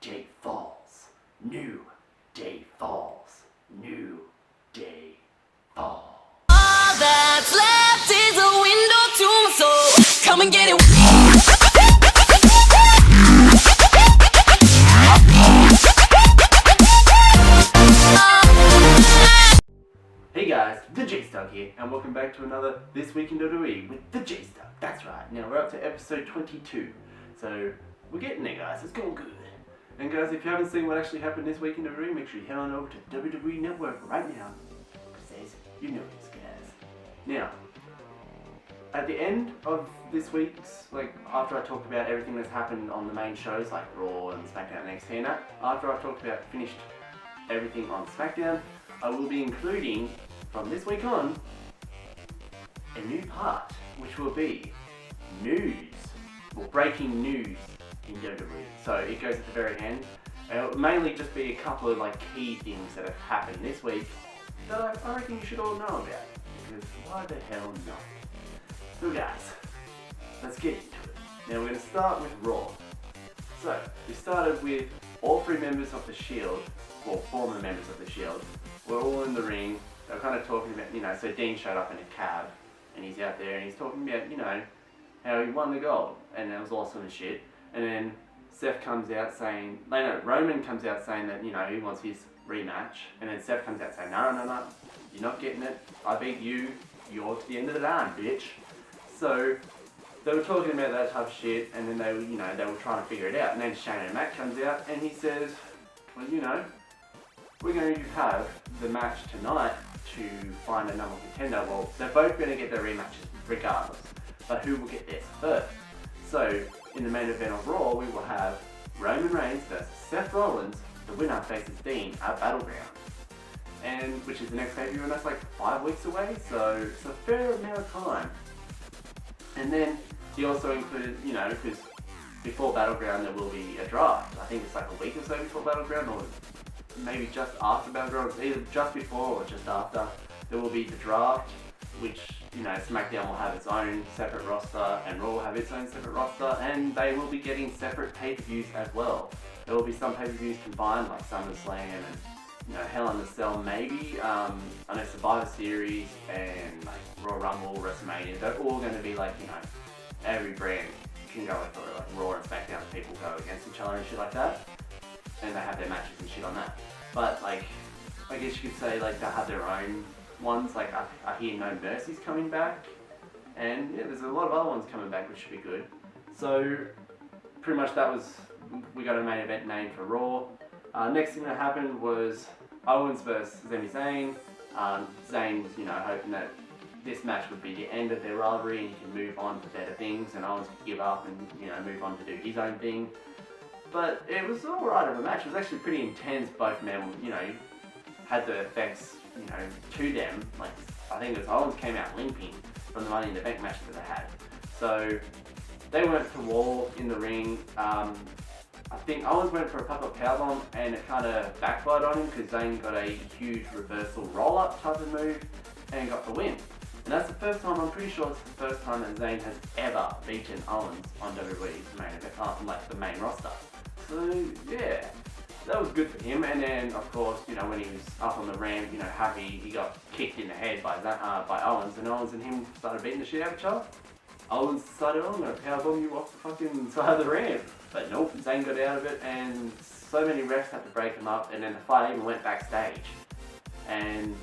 day falls. New day falls. New day falls. All that's left is a window to my soul. Come and get it. Hey guys, TheJaseDawg here, and welcome back to another This Week in WWE with TheJaseDawg. That's right, now we're up to episode 22, so we're getting there guys, it's going good. And guys, if you haven't seen what actually happened this week in WWE, make sure you head on over to WWE Network right now, because you know this guys. Now, at the end of this week's, after I talked about everything that's happened on the main shows like Raw and SmackDown and NXT and that, after I've talked about finished everything on SmackDown, I will be including, from this week on, a new part, which will be news, or breaking news in WWE. So it goes at the very end. It'll mainly just be a couple of key things that have happened this week that I reckon you should all know about. Because why the hell not? So guys, let's get into it. Now we're going to start with Raw. So we started with all three members of the Shield, or former members of the Shield. We're all in the ring. They're kind of talking about, so Dean showed up in a cab and he's out there and he's talking about, how he won the gold and that was awesome and shit. And then Seth comes out saying, Roman comes out saying that, he wants his rematch. And then Seth comes out saying, no, you're not getting it. I beat you. You're to the end of the line, bitch. So they were talking about that type of shit and then they were trying to figure it out. And then Shane and Matt comes out and he says, well, we're going to have the match tonight to find a number one contender. Well, they're both going to get their rematches regardless, but who will get theirs first? So, in the main event of Raw, we will have Roman Reigns versus Seth Rollins. The winner faces Dean at Battleground, and which is the next pay-per-view, and that's 5 weeks away. So it's a fair amount of time. And then he also included, because before Battleground there will be a draft. I think it's a week or so before Battleground, or maybe just after Battleground, either just before or just after, there will be the draft, which, SmackDown will have its own separate roster and Raw will have its own separate roster, and they will be getting separate pay-per-views as well. There will be some pay-per-views combined, like SummerSlam and, Hell in a Cell maybe. I know Survivor Series and Royal Rumble, WrestleMania, they're all going to be every brand can go for Raw and SmackDown, people go against each other and shit like that. And they have their matches and shit on that. But I guess you could say they'll have their own ones. I hear No Mercy's coming back, and yeah, there's a lot of other ones coming back, which should be good. So pretty much we got a main event name for Raw. Next thing that happened was Owens versus Sami Zayn. Zayn was hoping that this match would be the end of their rivalry and he can move on to better things, and Owens could give up and move on to do his own thing. But it was alright of a match. It was actually pretty intense. Both men, had the effects, to them. I think it was Owens came out limping from the Money in the Bank match that they had. So they went to war in the ring. I think Owens went for a pop-up powerbomb and it kind of backfired on him because Zayn got a huge reversal roll-up type of move and got the win. And that's the first time, I'm pretty sure it's the first time that Zayn has ever beaten Owens on WWE's main event, the main roster. So yeah, that was good for him. And then of course, when he was up on the ramp, happy, he got kicked in the head by Owens, and Owens and him started beating the shit out of each other. Owens decided, I'm going to powerbomb you off the fucking side of the ramp. But nope, Zayn got out of it, and so many refs had to break him up, and then the fight even went backstage. And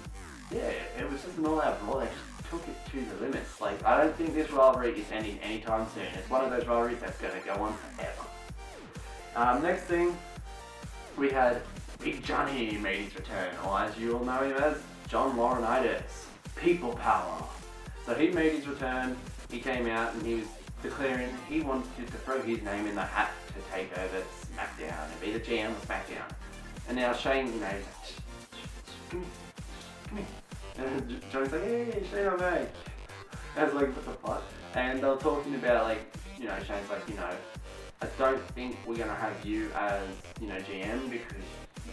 yeah, it was just an all-out brawl. They just took it to the limits. I don't think this rivalry is ending anytime soon. It's one of those rivalries that's going to go on forever. Next thing, we had Big Johnny made his return, or as you all know him as, John Laurinaitis, People Power. So he made his return, he came out and he was declaring he wanted to throw his name in the hat to take over SmackDown and be the GM of SmackDown. And now Shane, he's like, come here. And Johnny's like, hey, Shane, I'm back. I was what the fuck? And they were talking about Shane's I don't think we're going to have you as, GM because,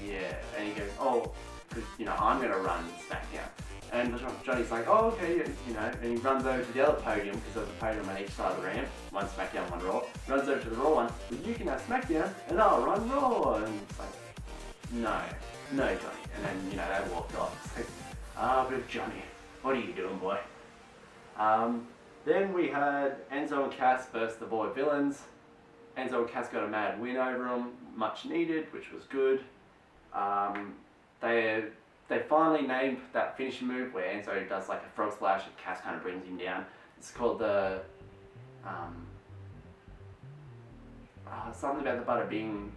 yeah. And he goes, oh, because, I'm going to run SmackDown. And Johnny's like, oh, okay, you know, and he runs over to the other podium, because there's a podium on each side of the ramp, one SmackDown, one Raw, runs over to the Raw one, well, you can have SmackDown, and I'll run Raw, and it's like, no, Johnny, and then, you know, they walked off. It's like, but Johnny, what are you doing, boy? Then we had Enzo and Cass versus the Boy Villains. Enzo and Cass got a mad win over them, much needed, which was good. They finally named that finishing move where Enzo does like a frog splash and Cass kind of brings him down. It's called the something about the butter being.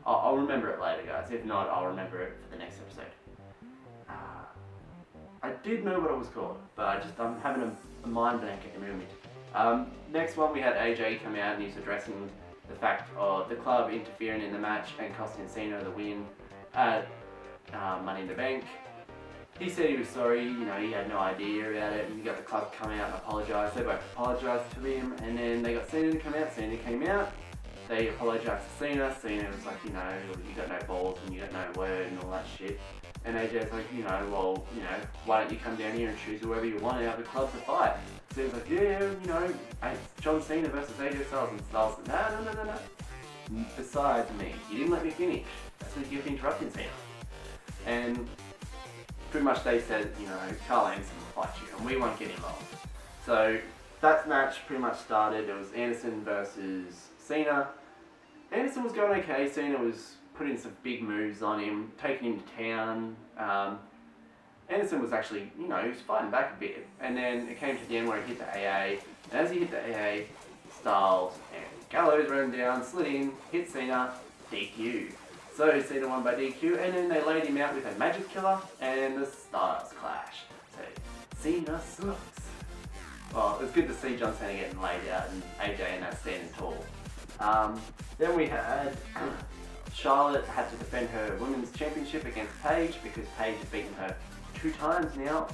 I'll remember it later, guys. If not, I'll remember it for the next episode. I did know what it was called, but I'm having a mind blank at the moment. Next one, we had AJ come out and he's addressing the fact of the club interfering in the match and costing Cena the win at Money in the Bank. He said he was sorry, you know, he had no idea about it, and he got the club to come out and apologise. They both apologised to him, and then they got Cena to come out. Cena came out. They apologised to Cena. Cena was like, you know, you got no balls and you got no word and all that shit. And AJ's like, you know, well, you know, why don't you come down here and choose whoever you want out of the club to fight? So he's like, yeah, you know, it's John Cena versus AJ Styles. And Styles said, no. Besides me, you didn't let me finish. That's what you kept interrupting Cena. And pretty much they said, you know, Carl Anderson will fight you and we won't get involved. So that match pretty much started. It was Anderson versus Cena. Anderson was going okay. Cena was putting some big moves on him, taking him to town. Anderson was actually, you know, he was fighting back a bit. And then it came to the end where he hit the AA. And as he hit the AA, Styles and Gallows ran down, slid in, hit Cena, DQ. So Cena won by DQ, and then they laid him out with a magic killer, and the stars clash. So Cena sucks. Well, it was good to see John Cena getting laid out and AJ and that standing tall. Then we had Charlotte had to defend her women's championship against Paige because Paige has beaten her 2 times now.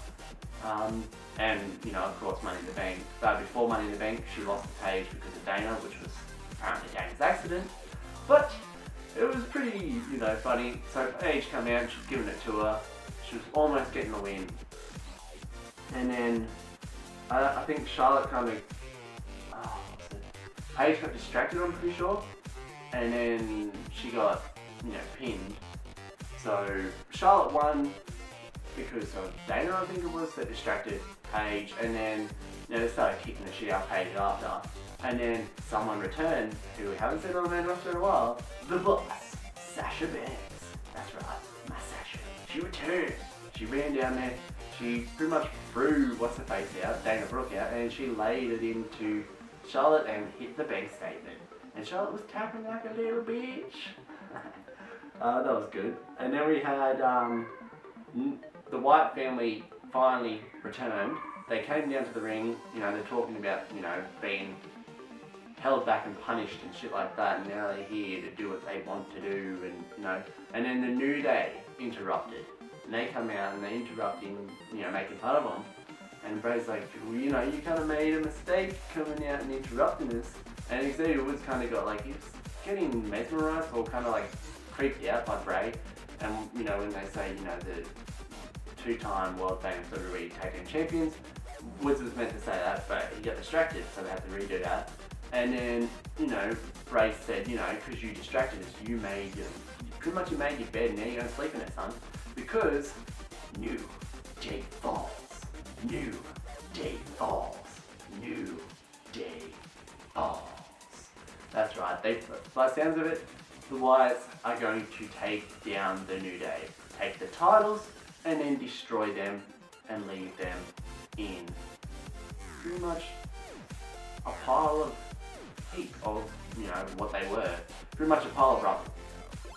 And, you know, of course, Money in the Bank. Before Money in the Bank, she lost to Paige because of Dana, which was apparently Dana's accident. But it was pretty, you know, funny. So Paige came out and she was giving it to her. She was almost getting the win. And then I think Charlotte kind of, Paige got distracted, I'm pretty sure. And then she got, you know, pinned. So Charlotte won because of Dana, I think it was, that distracted Paige. And then, you know, they started kicking the shit out of Paige after. And then someone returned, who we haven't seen on the main roster in a while, the boss, Sasha Banks. That's right, my Sasha. She returned. She ran down there. She pretty much threw what's-her-face out, Dana Brooke out, and she laid it into Charlotte and hit the bank statement. And Charlotte was tapping like a little bitch. That was good. And then we had the Wyatt family finally returned. They came down to the ring, you know, they're talking about, you know, being held back and punished and shit like that, and now they're here to do what they want to do, and, you know, and then the New Day interrupted. And they come out and they're interrupting, you know, making fun of them. And Bray's like, well, you know, you kind of made a mistake coming out and interrupting us. And Xavier Woods kind of got like, he was getting mesmerized or kind of like creeped out by Bray. And, you know, when they say, you know, the 2-time world famous WWE tag team champions, Woods was meant to say that, but he got distracted, so they had to redo that. And then, you know, Bray said, you know, because you distracted us, you made your bed and now you're going to sleep in it, son. Because New Day falls. New Day falls. New Day falls. That's right. By the sounds of it, the Wyatts are going to take down the New Day, take the titles, and then destroy them and leave them in pretty much a pile of heap of, you know, what they were. Pretty much a pile of rubble,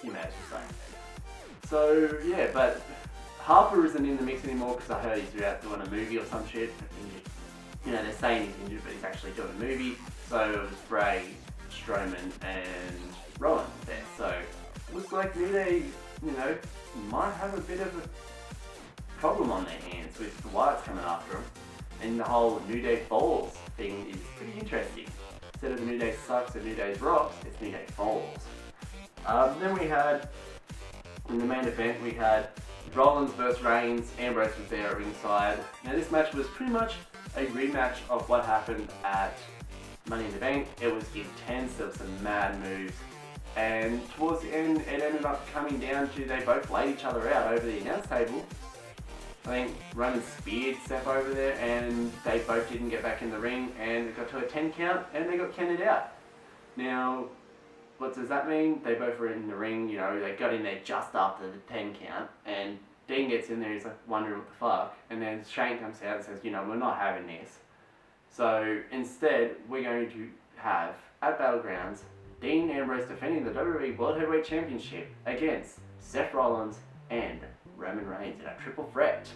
you may as well say. So, yeah, but Harper isn't in the mix anymore because I heard he's out doing a movie or some shit. You know, they're saying he's injured, but he's actually doing a movie. So it was Bray, Strowman, and Rowan there. So looks like New Day, you know, might have a bit of a problem on their hands with the Wyatts coming after them. And the whole New Day falls thing is pretty interesting. Instead of the New Day sucks and New Day rocks, it's New Day falls. Then we had In the main event, we had Rollins versus Reigns. Ambrose was there at ringside. Now this match was pretty much a rematch of what happened at Money in the Bank. It was intense, there was some mad moves, and towards the end it ended up coming down to they both laid each other out over the announce table. I think Roman speared Seth over there and they both didn't get back in the ring, and it got to a 10 count and they got counted out. Now, what does that mean? They both were in the ring, you know, they got in there just after the 10 count, and Dean gets in there, he's like wondering what the fuck, and then Shane comes out and says, you know, we're not having this. So instead, we're going to have, at Battlegrounds, Dean Ambrose defending the WWE World Heavyweight Championship against Seth Rollins and Roman Reigns in a triple threat.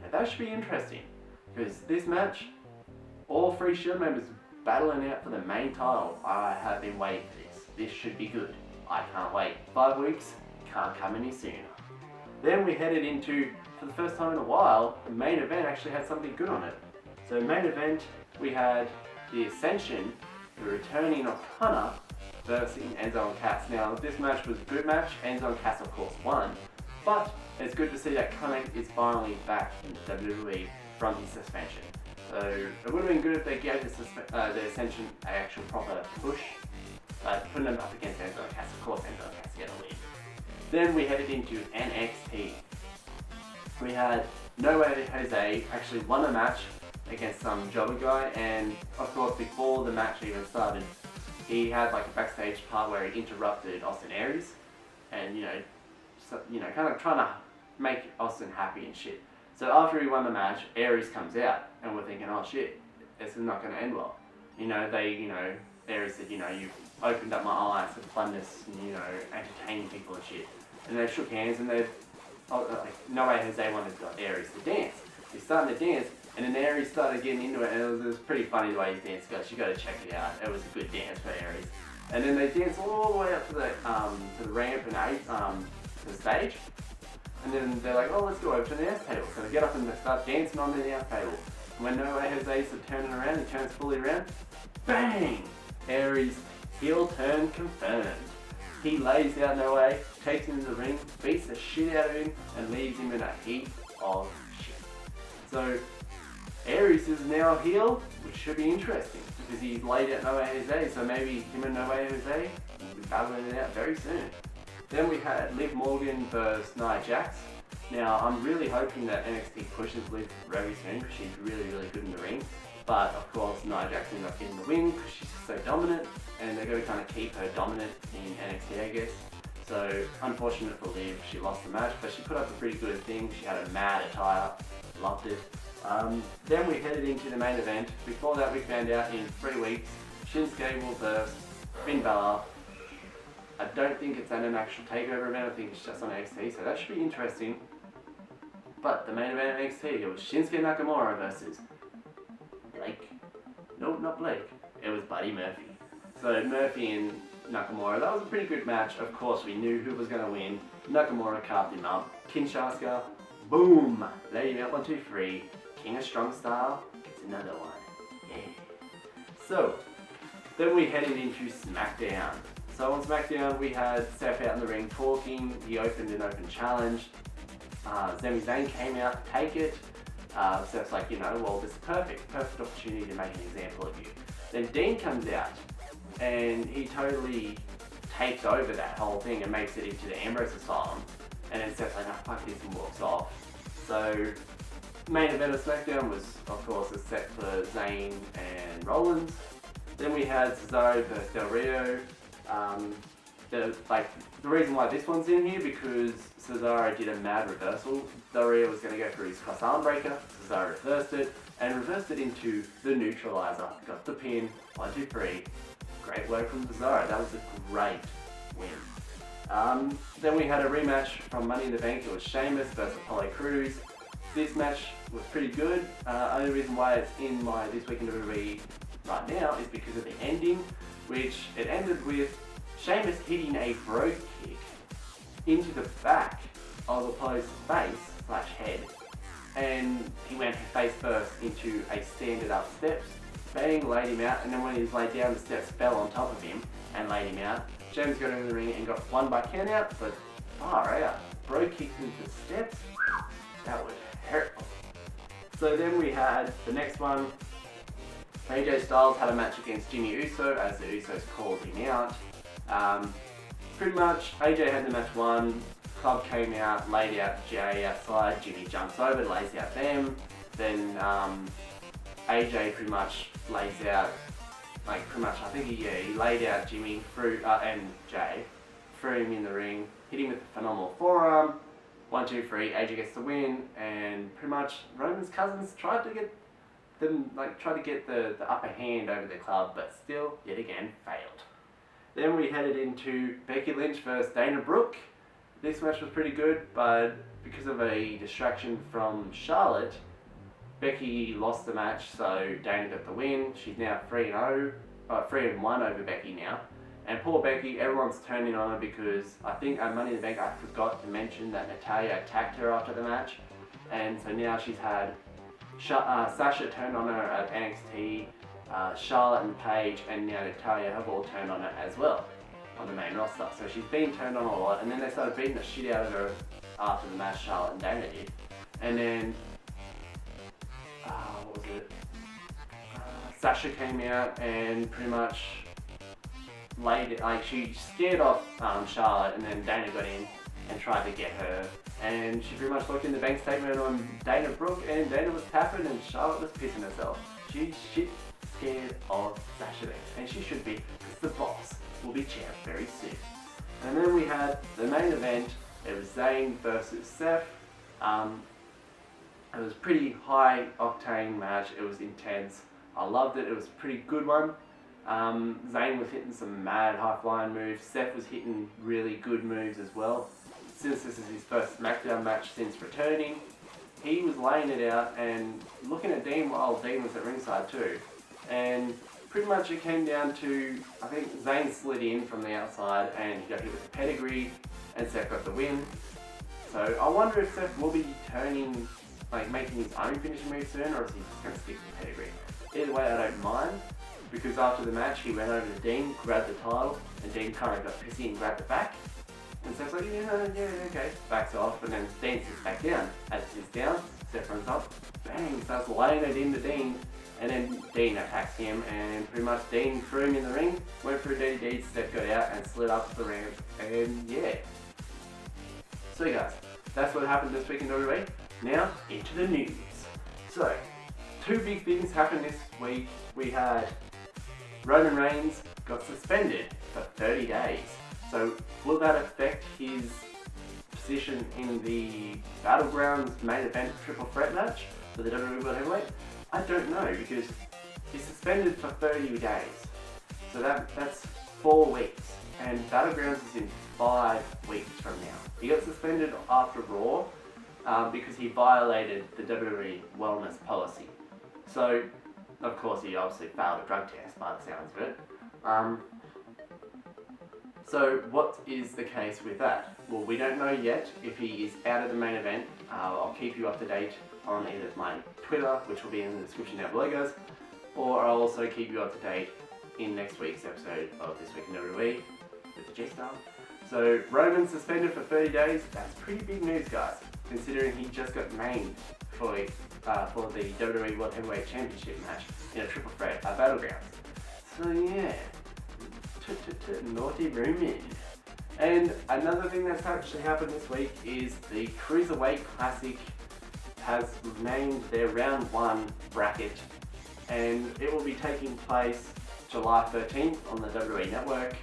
Now that should be interesting, because this match, all three Shield members battling out for the main title. I have been waiting for this. This should be good. I can't wait. 5 weeks, can't come any sooner. Then we headed into, for the first time in a while, the main event actually had something good on it. So main event, we had the Ascension, the returning of Hunter versus Enzo and Cass. Now this match was a good match. Enzo and Cass of course won, but it's good to see that Hunter is finally back in WWE from his suspension. So it would have been good if they gave the Ascension an actual proper push, but putting them up against Enzo and Cass, of course Enzo and Cass get a win. Then we headed into NXT. We had No Way Jose actually won a match against some jobber guy, and of course before the match even started, he had like a backstage part where he interrupted Austin Aries, and kind of trying to make Austin happy and shit. So after he won the match, Aries comes out, and we're thinking, oh shit, this is not going to end well. Aries said, you've opened up my eyes to funness and, entertaining people and shit. And they shook hands, and No Way Jose wanted Aries to dance. He's starting to dance, and then Aries started getting into it, and it was pretty funny the way he danced, guys. You got to check it out. It was a good dance for Aries. And then they danced all the way up to the ramp and to the stage. And then they're like, oh, let's go over to the announce table. So they get up and they start dancing on the announce table. And when No Way Jose is turning around, he turns fully around. Bang! Aries heel turn confirmed. He lays out No Way, takes him to the ring, beats the shit out of him, and leaves him in a heap of shit. So Aries is now heel, which should be interesting because he's laid out No Way Jose. So maybe him and No Way Jose will be battling it out very soon. Then we had Liv Morgan versus Nia Jax. Now I'm really hoping that NXT pushes Liv very soon because she's really, really good in the ring. But of course Nia Jax ended up getting the win because she's so dominant, and they're going to kind of keep her dominant in NXT, I guess. So unfortunate for Liv, she lost the match, but she put up a pretty good thing. She had a mad attire, loved it. Then we headed into the main event. Before that we found out in 3 weeks, Shinsuke will versus Finn Balor. I don't think it's an actual TakeOver event, I think it's just on NXT, so that should be interesting. But the main event of NXT, it was Shinsuke Nakamura versus Blake. No, not Blake. It was Buddy Murphy. So Murphy and Nakamura, that was a pretty good match. Of course, we knew who was going to win. Nakamura carved him up. Kinshasa, boom! Laid him out 1, 2, 3. King of Strong Style gets another one. Yeah. So, then we headed into SmackDown. So on SmackDown, we had Seth out in the ring talking. He opened an open challenge. Sami Zayn came out to take it. Seth's like, well, this is perfect opportunity to make an example of you. Then Dean comes out, and he totally takes over that whole thing and makes it into the Ambrose Asylum. And then Seth's like, no, fuck this, and walks off. So, main event of SmackDown was, of course, a set for Zayn and Rollins. Then we had Cesaro versus Del Rio. The reason why this one's in here because Cesaro did a mad reversal. Del Rio was going to go for his cross arm breaker. Cesaro reversed it and reversed it into the neutralizer. Got the pin. 1, 2, 3. Great work from Cesaro. That was a great win. Then we had a rematch from Money in the Bank. It was Sheamus versus Apollo Crews. This match was pretty good. Only reason why it's in my This Week in WWE right now is because of the ending, which it ended with Sheamus hitting a brogue kick into the back of Apollo's face/head, and he went face first into a standard up steps. Bang, laid him out, and then when he was laid down, the steps fell on top of him and laid him out. Sheamus got into the ring and got won by count out, but far out. Bro kicked into steps. That was hurtful. So then we had the next one. AJ Styles had a match against Jimmy Uso as the Usos called him out. Pretty much AJ had the match won. Club came out, laid out Jay outside. Jimmy jumps over, lays out them. Then AJ pretty much lays out, I think he laid out Jimmy and Jay, threw him in the ring, hit him with a phenomenal forearm. 1, 2, 3. AJ gets the win, and pretty much Roman's cousins tried to get the upper hand over the club, but still, yet again, failed. Then we headed into Becky Lynch versus Dana Brooke. This match was pretty good, but because of a distraction from Charlotte, Becky lost the match, so Dana got the win. She's now 3-1 over Becky now. And poor Becky, everyone's turning on her because I think at Money in the Bank I forgot to mention that Natalya attacked her after the match. And so now she's had Sasha turned on her at NXT, Charlotte and Paige and now Natalya have all turned on her as well on the main roster. So she's been turned on a lot, and then they started beating the shit out of her after the match, Charlotte and Dana did. And then, what was it? Sasha came out and pretty much laid it, she scared off Charlotte, and then Dana got in and tried to get her. And she pretty much looked in the bank statement on Dana Brooke, and Dana was tapping and Charlotte was pissing herself. She's shit scared of Sasha Banks, and she should be, because the boss will be champ very soon. And then we had the main event. It was Zayn versus Seth. It was a pretty high octane match. It was intense. I loved it. It was a pretty good one. Zayn was hitting some mad high flying moves. Seth was hitting really good moves as well. Since this is his first SmackDown match since returning, he was laying it out and looking at Dean while Dean was at ringside too. And pretty much it came down to, I think Zayn slid in from the outside and he got hit with a pedigree and Seth got the win. So I wonder if Seth will be turning, making his own finishing move soon, or is he just going to stick to the pedigree? Either way, I don't mind, because after the match he went over to Dean, grabbed the title, and Dean kind of got pissy and grabbed it back. And Seth's like, yeah, okay, backs off, and then Dean sits back down. As he sits down, Seth runs up, bang, starts laying it into Dean, and then Dean attacks him, and pretty much Dean threw him in the ring, went for a dirty deed, Seth got out and slid up the ramp, and yeah. So guys, that's what happened this week in WWE. Now, into the news. So, 2 big things happened this week. We had Roman Reigns got suspended for 30 days. So will that affect his position in the Battlegrounds main event triple threat match for the WWE World Heavyweight? I don't know, because he's suspended for 30 days. So that's 4 weeks. And Battlegrounds is in 5 weeks from now. He got suspended after Raw because he violated the WWE wellness policy. So, of course, he obviously failed a drug test by the sounds of it. So what is the case with that? Well, we don't know yet if he is out of the main event. I'll keep you up to date on either my Twitter, which will be in the description down below, guys, or I'll also keep you up to date in next week's episode of This Week in WWE with the TheJaseDawg. So Roman suspended for 30 days. That's pretty big news, guys, considering he just got named for the WWE World Heavyweight Championship match in a triple threat Battlegrounds. So yeah. Naughty Roman. And another thing that's actually happened this week is the Cruiserweight Classic has named their round 1 bracket, and it will be taking place July 13th on the WWE Network.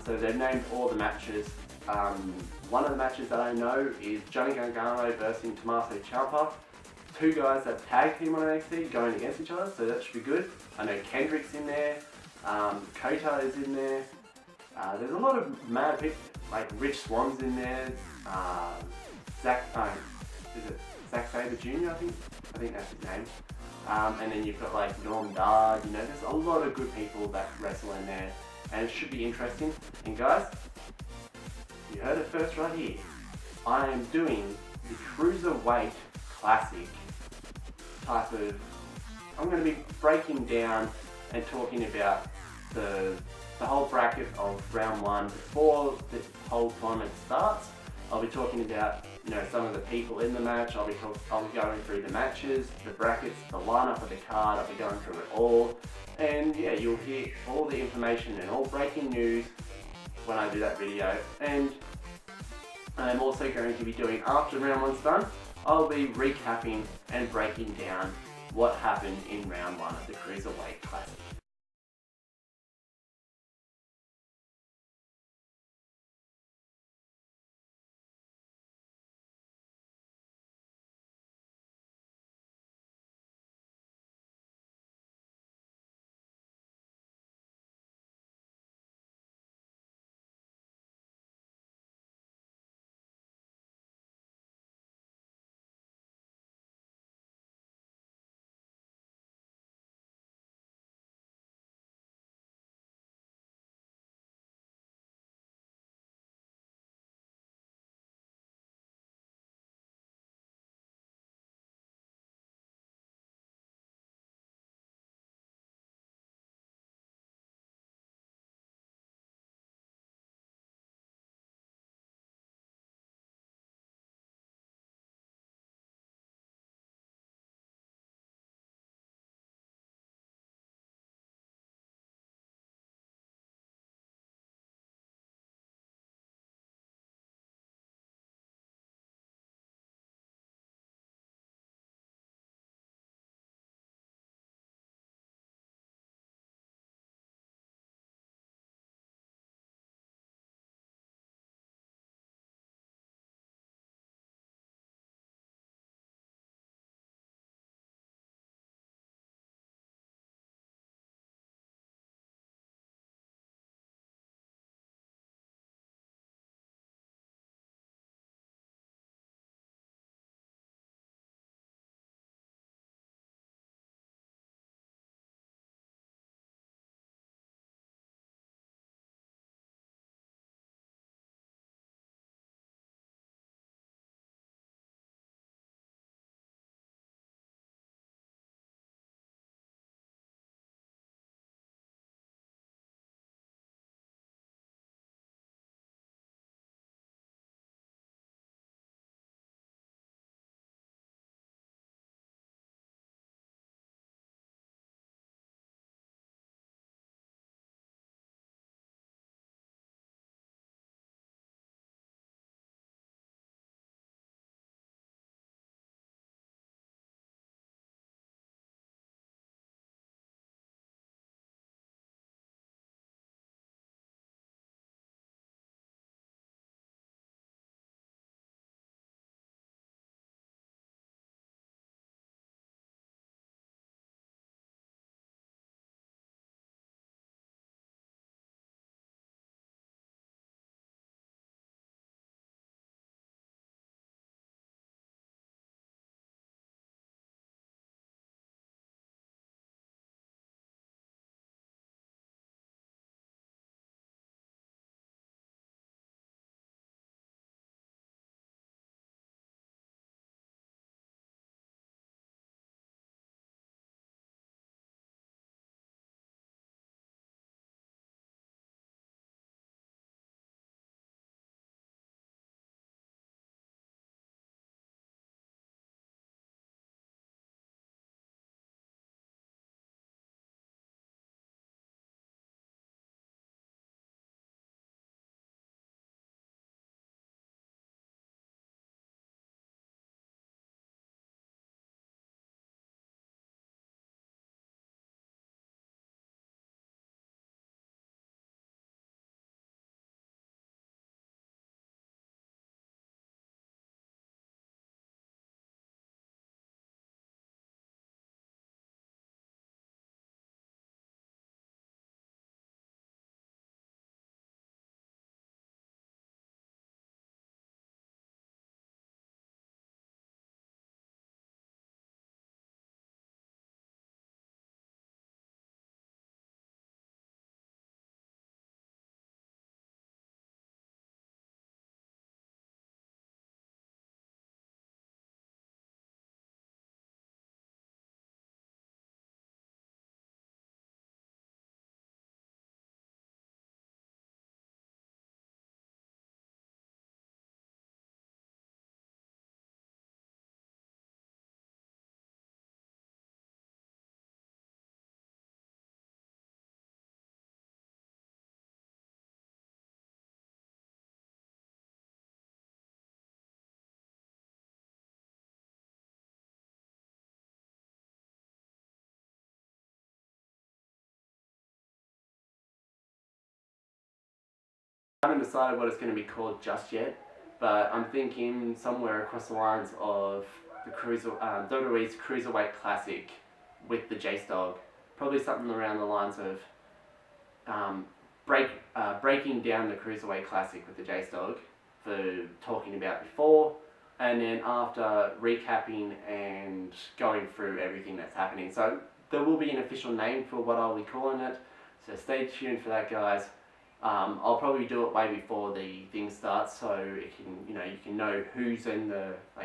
So they've named all the matches. One of the matches that I know is Johnny Gargano versus Tommaso Ciampa. 2 guys that tag team on NXT going against each other, so that should be good. I know Kendrick's in there. Kota is in there. There's a lot of mad people, like Rich Swan's in there. Zack Sabre Jr. I think that's his name. And then you've got like Norm Dar. There's a lot of good people that wrestle in there, and it should be interesting. And guys, you heard it first right here. I am doing the Cruiserweight Classic type of. I'm going to be breaking down and talking about the whole bracket of round 1 before the whole tournament starts. I'll be talking about, some of the people in the match. I'll be going through the matches, the brackets, the lineup of the card. I'll be going through it all. And yeah, you'll hear all the information and all breaking news when I do that video. And I'm also going to be doing, after round one's done, I'll be recapping and breaking down what happened in round one of the Cruiserweight Classic. I haven't decided what it's going to be called just yet, but I'm thinking somewhere across the lines of the WWE's Cruiserweight Classic with the TheJaseDawg. Probably something around the lines of breaking down the Cruiserweight Classic with the TheJaseDawg for talking about before, and then after recapping and going through everything that's happening. So there will be an official name for what I'll be calling it, so stay tuned for that, guys. I'll probably do it way before the thing starts, so it can, you can know who's in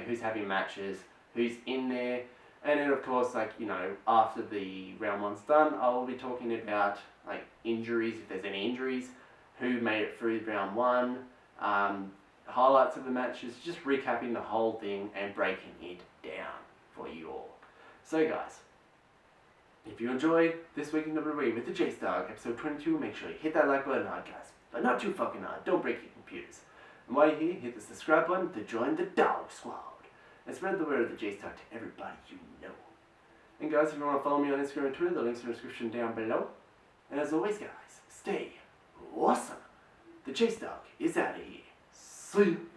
who's having matches, who's in there, and then of course, after the round one's done, I'll be talking about injuries, if there's any injuries, who made it through round one, highlights of the matches, just recapping the whole thing and breaking it down for you all. So guys, if you enjoyed This Week in WWE with the TheJaseDawg, episode 22, make sure you hit that like button hard, guys. But not too fucking hard, don't break your computers. And while you're here, hit the subscribe button to join the Dog Squad. And spread the word of the TheJaseDawg to everybody you know. And guys, if you want to follow me on Instagram and Twitter, the links are in the description down below. And as always, guys, stay awesome. The TheJaseDawg is out of here. See you.